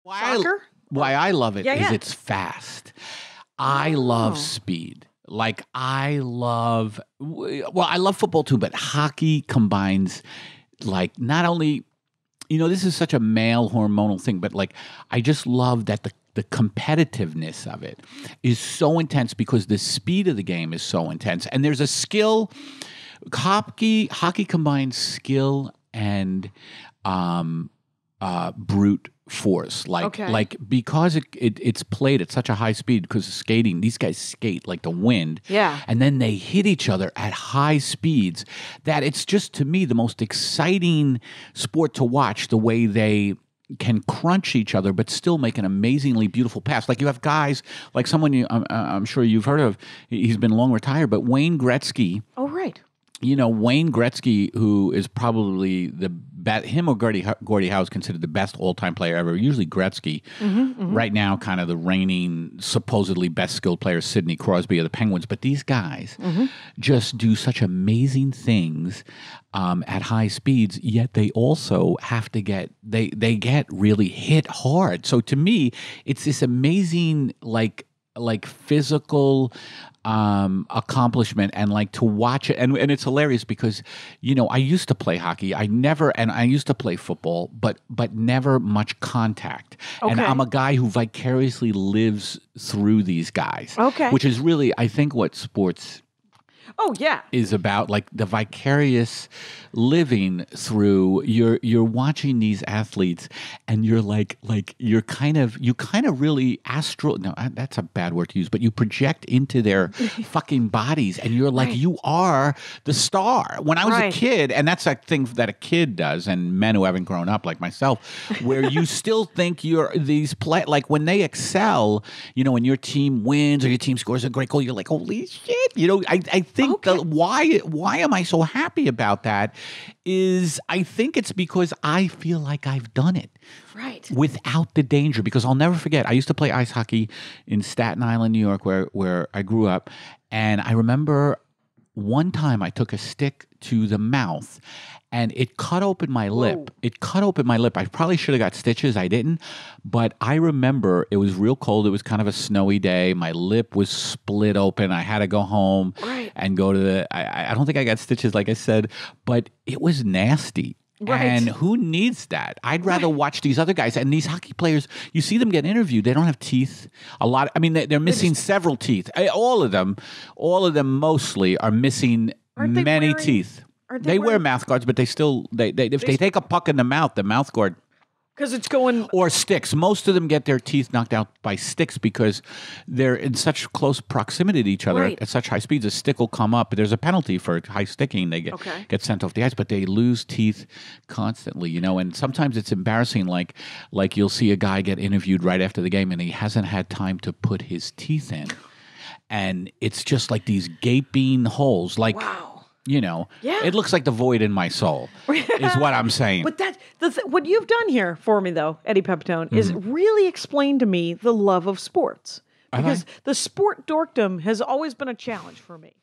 Soccer? Why I love it is Yeah. it's fast. I love speed. Like I love football too, but hockey combines like not only, this is such a male hormonal thing, but like I just love that the competitiveness of it is so intense because the speed of the game is so intense. And there's a skill, hockey combines skill and brute force, like because it's played at such a high speed because of skating. These guys skate like the wind, and then they hit each other at high speeds. That it's just to me the most exciting sport to watch. The way they can crunch each other, but still make an amazingly beautiful pass. Like you have guys like someone I'm sure you've heard of. He's been long retired, but Wayne Gretzky. Oh, right. Wayne Gretzky, who is probably him or Gordie Howe is considered the best all-time player ever. Usually Gretzky. Right now, kind of the reigning, supposedly best skilled player, Sidney Crosby of the Penguins. But these guys just do such amazing things at high speeds, yet they also have to get really hit hard. So to me, it's this amazing like physical accomplishment, and like to watch it, and it's hilarious because I used to play hockey. I used to play football, but never much contact. And I'm a guy who vicariously lives through these guys. Which is really, I think, what sports is about, like the vicarious living through. You're watching these athletes, and you're you kind of really no, that's a bad word to use, but you project into their fucking bodies, and you're like, you are the star. When I was a kid, and that's a thing that a kid does, and men who haven't grown up like myself, where you still think you're these like when they excel, when your team wins or your team scores a great goal, you're like, holy shit. I think why am I so happy about that is I think it's because I feel like I've done it. Right. Without the danger, because I'll never forget, I used to play ice hockey in Staten Island, New York, where I grew up, and I remember one time I took a stick to the mouth and it cut open my lip. It cut open my lip. I probably should have got stitches. I didn't. But I remember it was real cold. It was kind of a snowy day. My lip was split open. I had to go home and go to I don't think I got stitches, like I said, but it was nasty. Right. And who needs that? I'd rather watch these other guys. And these hockey players, you see them get interviewed. They don't have teeth. A lot. I mean, they're missing several teeth. All of them mostly are missing many teeth. They wear mouth guards, but they still if they take a puck in the mouth guard. Because it's going... Or sticks. Most of them get their teeth knocked out by sticks because they're in such close proximity to each other at such high speeds. A stick will come up. There's a penalty for high sticking. They get sent off the ice, but they lose teeth constantly, and sometimes it's embarrassing. Like you'll see a guy get interviewed right after the game and he hasn't had time to put his teeth in. And it's just like these gaping holes. Like... Wow. It looks like the void in my soul is what I'm saying. But what you've done here for me, though, EddiePepitone, is really explain to me the love of sports. Because the sport dorkdom has always been a challenge for me.